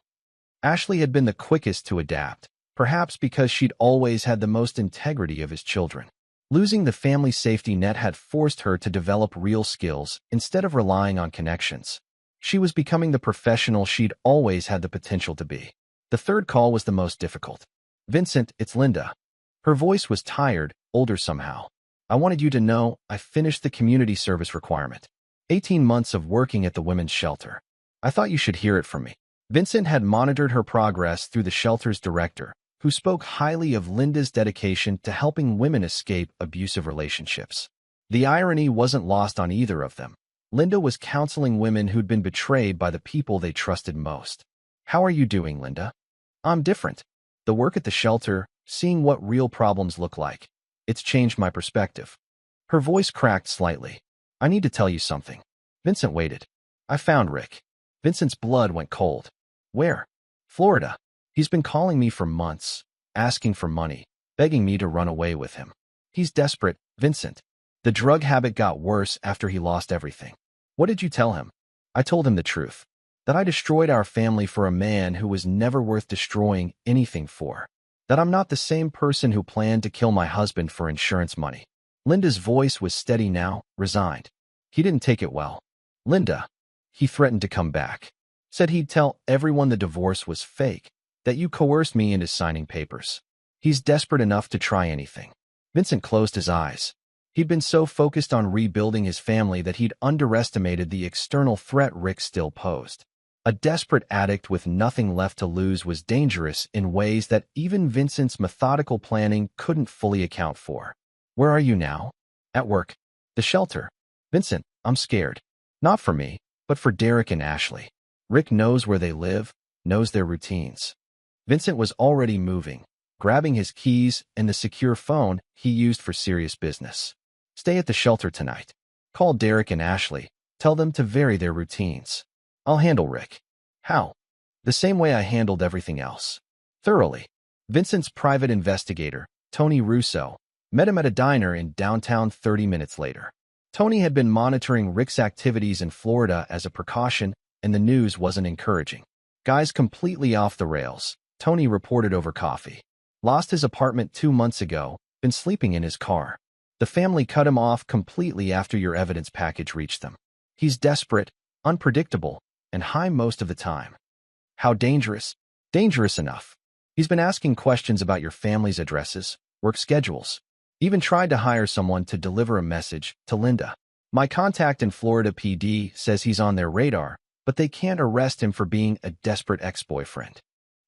Ashley had been the quickest to adapt, perhaps because she'd always had the most integrity of his children. Losing the family safety net had forced her to develop real skills instead of relying on connections. She was becoming the professional she'd always had the potential to be. The third call was the most difficult. "Vincent, it's Linda." Her voice was tired, older somehow. "I wanted you to know I finished the community service requirement. 18 months of working at the women's shelter. I thought you should hear it from me." Vincent had monitored her progress through the shelter's director, who spoke highly of Linda's dedication to helping women escape abusive relationships. The irony wasn't lost on either of them. Linda was counseling women who'd been betrayed by the people they trusted most. "How are you doing, Linda?" "I'm different. The work at the shelter, seeing what real problems look like. It's changed my perspective." Her voice cracked slightly. "I need to tell you something." Vincent waited. "I found Rick." Vincent's blood went cold. "Where?" "Florida. He's been calling me for months, asking for money, begging me to run away with him. He's desperate, Vincent. The drug habit got worse after he lost everything." "What did you tell him?" "I told him the truth. That I destroyed our family for a man who was never worth destroying anything for. That I'm not the same person who planned to kill my husband for insurance money." Linda's voice was steady now, resigned. "He didn't take it well. Linda. He threatened to come back. Said he'd tell everyone the divorce was fake, that you coerced me into signing papers. He's desperate enough to try anything." Vincent closed his eyes. He'd been so focused on rebuilding his family that he'd underestimated the external threat Rick still posed. A desperate addict with nothing left to lose was dangerous in ways that even Vincent's methodical planning couldn't fully account for. "Where are you now?" "At work." "The shelter." "Vincent, I'm scared. Not for me, but for Derek and Ashley. Rick knows where they live, knows their routines." Vincent was already moving, grabbing his keys and the secure phone he used for serious business. "Stay at the shelter tonight. Call Derek and Ashley. Tell them to vary their routines. I'll handle Rick." "How?" "The same way I handled everything else. Thoroughly." Vincent's private investigator, Tony Russo, met him at a diner in downtown 30 minutes later. Tony had been monitoring Rick's activities in Florida as a precaution, and the news wasn't encouraging. "Guy's completely off the rails," Tony reported over coffee. "Lost his apartment 2 months ago, been sleeping in his car. The family cut him off completely after your evidence package reached them. He's desperate, unpredictable, and high most of the time." "How dangerous?" "Dangerous enough. He's been asking questions about your family's addresses, work schedules. Even tried to hire someone to deliver a message to Linda. My contact in Florida PD says he's on their radar, but they can't arrest him for being a desperate ex-boyfriend."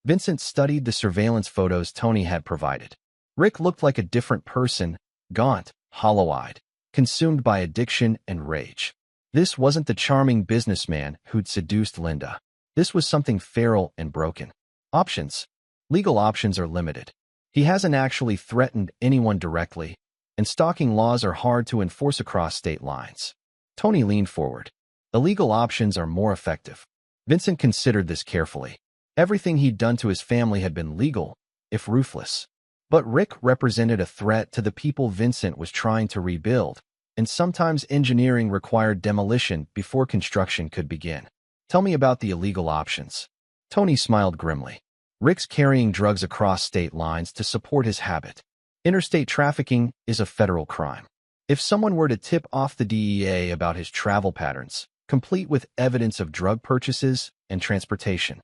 Vincent studied the surveillance photos Tony had provided. Rick looked like a different person, gaunt, hollow-eyed, consumed by addiction and rage. This wasn't the charming businessman who'd seduced Linda. This was something feral and broken. Options. Legal options are limited. He hasn't actually threatened anyone directly, and stalking laws are hard to enforce across state lines. Tony leaned forward. Illegal options are more effective. Vincent considered this carefully. Everything he'd done to his family had been legal, if ruthless. But Rick represented a threat to the people Vincent was trying to rebuild, and sometimes engineering required demolition before construction could begin. Tell me about the illegal options. Tony smiled grimly. Rick's carrying drugs across state lines to support his habit. Interstate trafficking is a federal crime. If someone were to tip off the DEA about his travel patterns, complete with evidence of drug purchases and transportation,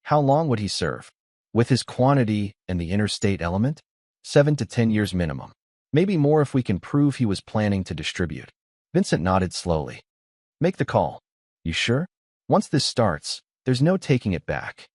how long would he serve? With his quantity and the interstate element? 7 to 10 years minimum. Maybe more if we can prove he was planning to distribute. Vincent nodded slowly. Make the call. You sure? Once this starts, there's no taking it back.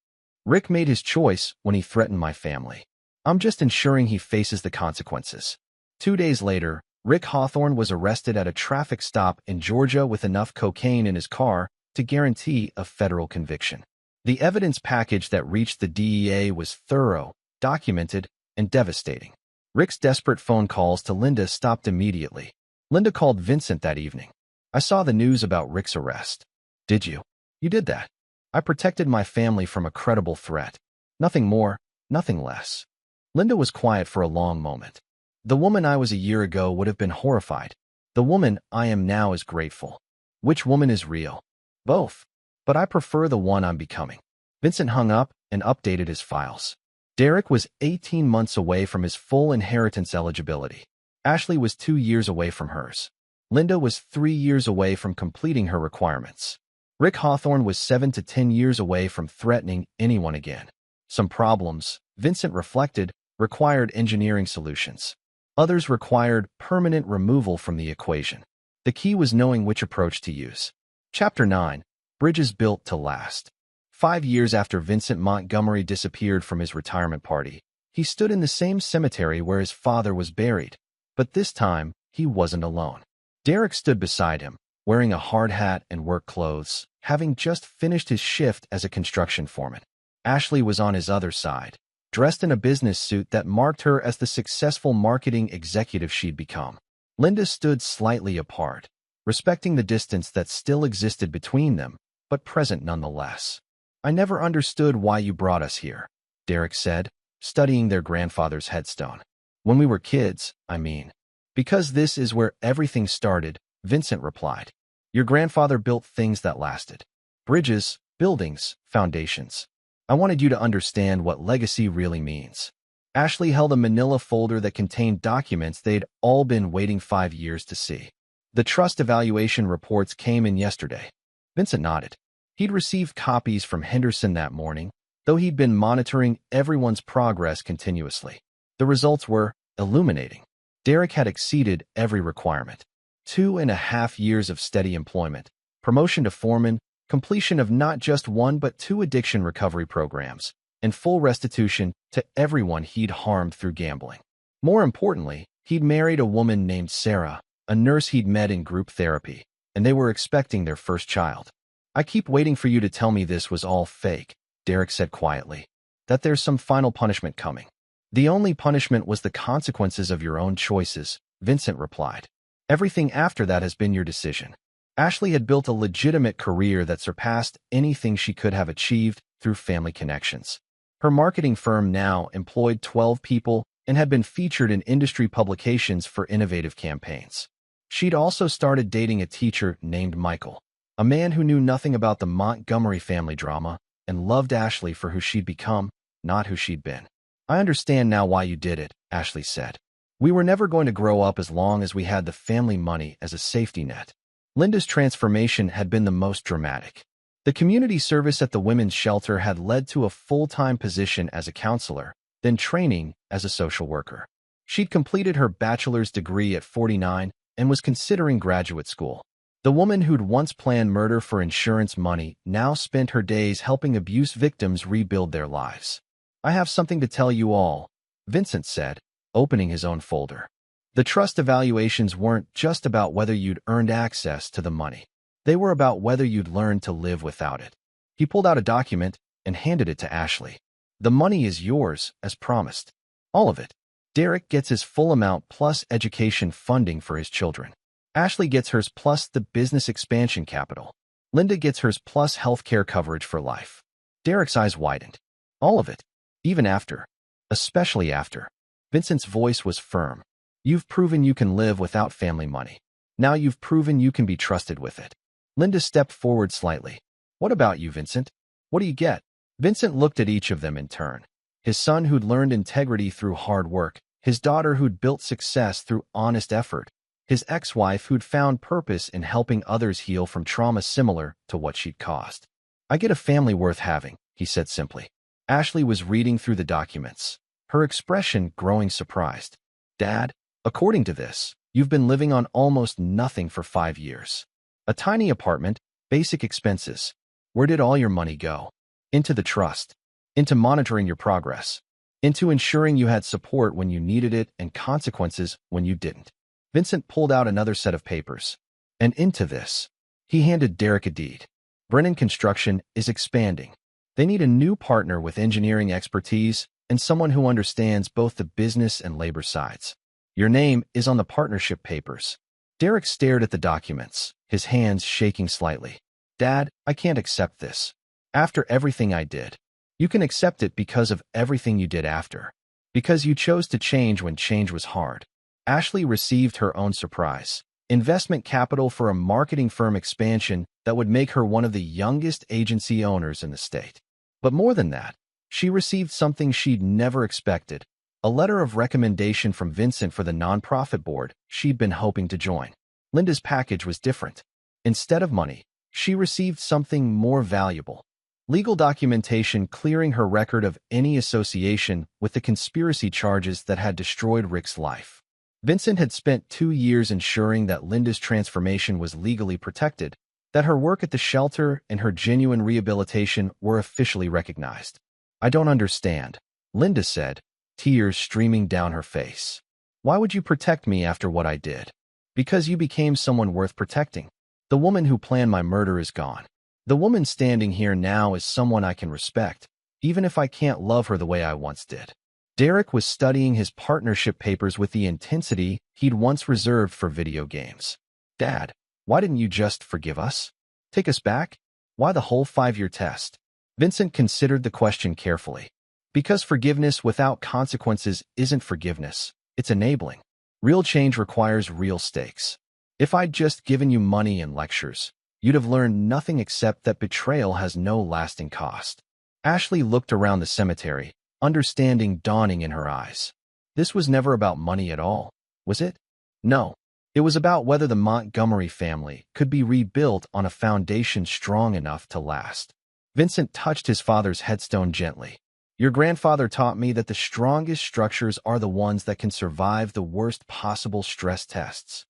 Rick made his choice when he threatened my family. I'm just ensuring he faces the consequences. 2 days later, Rick Hawthorne was arrested at a traffic stop in Georgia with enough cocaine in his car to guarantee a federal conviction. The evidence package that reached the DEA was thorough, documented, and devastating. Rick's desperate phone calls to Linda stopped immediately. Linda called Vincent that evening. I saw the news about Rick's arrest. Did you? You did that. I protected my family from a credible threat. Nothing more, nothing less. Linda was quiet for a long moment. The woman I was a year ago would have been horrified. The woman I am now is grateful. Which woman is real? Both. But I prefer the one I'm becoming. Vincent hung up and updated his files. Derek was 18 months away from his full inheritance eligibility. Ashley was 2 years away from hers. Linda was 3 years away from completing her requirements. Rick Hawthorne was 7 to 10 years away from threatening anyone again. Some problems, Vincent reflected, required engineering solutions. Others required permanent removal from the equation. The key was knowing which approach to use. Chapter 9. Bridges Built to Last. 5 years after Vincent Montgomery disappeared from his retirement party, he stood in the same cemetery where his father was buried. But this time, he wasn't alone. Derek stood beside him, wearing a hard hat and work clothes, having just finished his shift as a construction foreman. Ashley was on his other side, dressed in a business suit that marked her as the successful marketing executive she'd become. Linda stood slightly apart, respecting the distance that still existed between them, but present nonetheless. I never understood why you brought us here, Derek said, studying their grandfather's headstone. When we were kids, I mean. Because this is where everything started, Vincent replied. Your grandfather built things that lasted. Bridges, buildings, foundations. I wanted you to understand what legacy really means. Ashley held a manila folder that contained documents they'd all been waiting 5 years to see. The trust evaluation reports came in yesterday. Vincent nodded. He'd received copies from Henderson that morning, though he'd been monitoring everyone's progress continuously. The results were illuminating. Derek had exceeded every requirement. 2.5 years of steady employment, promotion to foreman, completion of not just 1 but 2 addiction recovery programs, and full restitution to everyone he'd harmed through gambling. More importantly, he'd married a woman named Sarah, a nurse he'd met in group therapy, and they were expecting their first child. I keep waiting for you to tell me this was all fake, Derek said quietly, that there's some final punishment coming. The only punishment was the consequences of your own choices, Vincent replied. Everything after that has been your decision. Ashley had built a legitimate career that surpassed anything she could have achieved through family connections. Her marketing firm now employed 12 people and had been featured in industry publications for innovative campaigns. She'd also started dating a teacher named Michael, a man who knew nothing about the Montgomery family drama and loved Ashley for who she'd become, not who she'd been. I understand now why you did it, Ashley said. We were never going to grow up as long as we had the family money as a safety net. Linda's transformation had been the most dramatic. The community service at the women's shelter had led to a full-time position as a counselor, then training as a social worker. She'd completed her bachelor's degree at 49 and was considering graduate school. The woman who'd once planned murder for insurance money now spent her days helping abuse victims rebuild their lives. I have something to tell you all, Vincent said, opening his own folder. The trust evaluations weren't just about whether you'd earned access to the money. They were about whether you'd learned to live without it. He pulled out a document and handed it to Ashley. The money is yours, as promised. All of it. Derek gets his full amount plus education funding for his children. Ashley gets hers plus the business expansion capital. Linda gets hers plus healthcare coverage for life. Derek's eyes widened. All of it. Even after. Especially after. Vincent's voice was firm. You've proven you can live without family money. Now you've proven you can be trusted with it. Linda stepped forward slightly. What about you, Vincent? What do you get? Vincent looked at each of them in turn. His son who'd learned integrity through hard work, his daughter who'd built success through honest effort, his ex-wife who'd found purpose in helping others heal from trauma similar to what she'd caused. I get a family worth having, he said simply. Ashley was reading through the documents, her expression growing surprised. Dad, according to this, you've been living on almost nothing for 5 years. A tiny apartment, basic expenses. Where did all your money go? Into the trust. Into monitoring your progress. Into ensuring you had support when you needed it and consequences when you didn't. Vincent pulled out another set of papers. And into this. He handed Derek a deed. Brennan Construction is expanding. They need a new partner with engineering expertise and someone who understands both the business and labor sides. Your name is on the partnership papers. Derek stared at the documents, his hands shaking slightly. Dad, I can't accept this. After everything I did. You can accept it because of everything you did after. Because you chose to change when change was hard. Ashley received her own surprise. Investment capital for a marketing firm expansion that would make her one of the youngest agency owners in the state. But more than that, she received something she'd never expected. A letter of recommendation from Vincent for the nonprofit board she'd been hoping to join. Linda's package was different. Instead of money, she received something more valuable. Legal documentation clearing her record of any association with the conspiracy charges that had destroyed Rick's life. Vincent had spent 2 years ensuring that Linda's transformation was legally protected, that her work at the shelter and her genuine rehabilitation were officially recognized. I don't understand, Linda said, tears streaming down her face. Why would you protect me after what I did? Because you became someone worth protecting. The woman who planned my murder is gone. The woman standing here now is someone I can respect, even if I can't love her the way I once did. Derek was studying his partnership papers with the intensity he'd once reserved for video games. Dad, why didn't you just forgive us? Take us back? Why the whole 5-year test? Vincent considered the question carefully. Because forgiveness without consequences isn't forgiveness, it's enabling. Real change requires real stakes. If I'd just given you money and lectures, you'd have learned nothing except that betrayal has no lasting cost. Ashley looked around the cemetery, understanding dawning in her eyes. This was never about money at all, was it? No. It was about whether the Montgomery family could be rebuilt on a foundation strong enough to last. Vincent touched his father's headstone gently. Your grandfather taught me that the strongest structures are the ones that can survive the worst possible stress tests.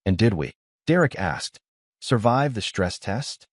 And did we? Derek asked. Survive the stress test?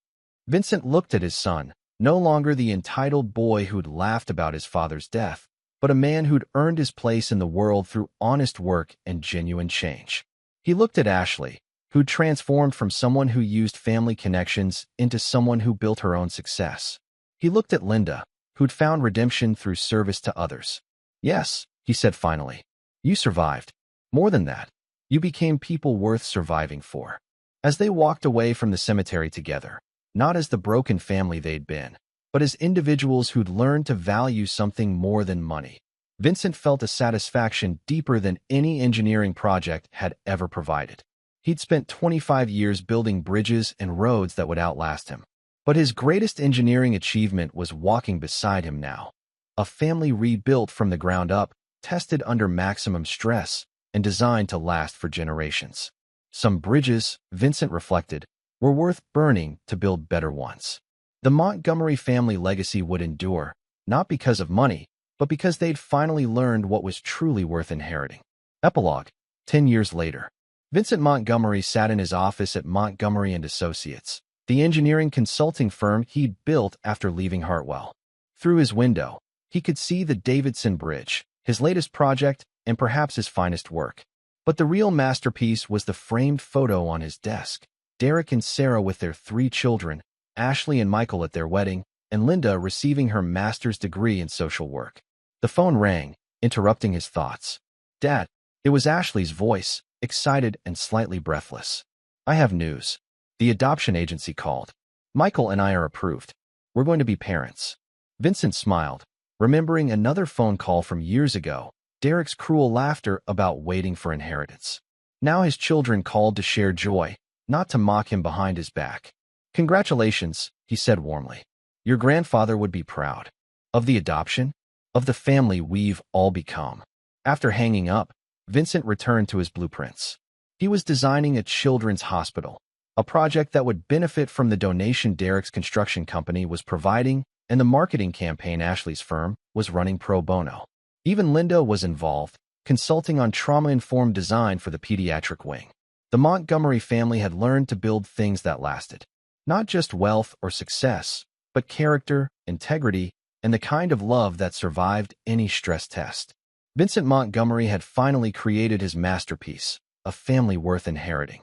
Vincent looked at his son, no longer the entitled boy who'd laughed about his father's death, but a man who'd earned his place in the world through honest work and genuine change. He looked at Ashley, who'd transformed from someone who used family connections into someone who built her own success. He looked at Linda, who'd found redemption through service to others. Yes, he said finally. You survived. More than that, you became people worth surviving for. As they walked away from the cemetery together, not as the broken family they'd been, but as individuals who'd learned to value something more than money, Vincent felt a satisfaction deeper than any engineering project had ever provided. He'd spent 25 years building bridges and roads that would outlast him. But his greatest engineering achievement was walking beside him now. A family rebuilt from the ground up, tested under maximum stress, and designed to last for generations. Some bridges, Vincent reflected, were worth burning to build better ones. The Montgomery family legacy would endure, not because of money, but because they'd finally learned what was truly worth inheriting. Epilogue. 10 years later. Vincent Montgomery sat in his office at Montgomery & Associates, the engineering consulting firm he'd built after leaving Hartwell. Through his window, he could see the Davidson Bridge, his latest project and perhaps his finest work. But the real masterpiece was the framed photo on his desk. Derek and Sarah with their 3 children, Ashley and Michael at their wedding, and Linda receiving her master's degree in social work. The phone rang, interrupting his thoughts. Dad, it was Ashley's voice, excited and slightly breathless. I have news. The adoption agency called. Michael and I are approved. We're going to be parents. Vincent smiled, remembering another phone call from years ago, Derek's cruel laughter about waiting for inheritance. Now his children called to share joy, not to mock him behind his back. "Congratulations," he said warmly. "Your grandfather would be proud. Of the adoption, of the family we've all become." After hanging up, Vincent returned to his blueprints. He was designing a children's hospital, a project that would benefit from the donation Derek's construction company was providing and the marketing campaign Ashley's firm was running pro bono. Even Linda was involved, consulting on trauma-informed design for the pediatric wing. The Montgomery family had learned to build things that lasted. Not just wealth or success, but character, integrity, and the kind of love that survived any stress test. Vincent Montgomery had finally created his masterpiece, a family worth inheriting.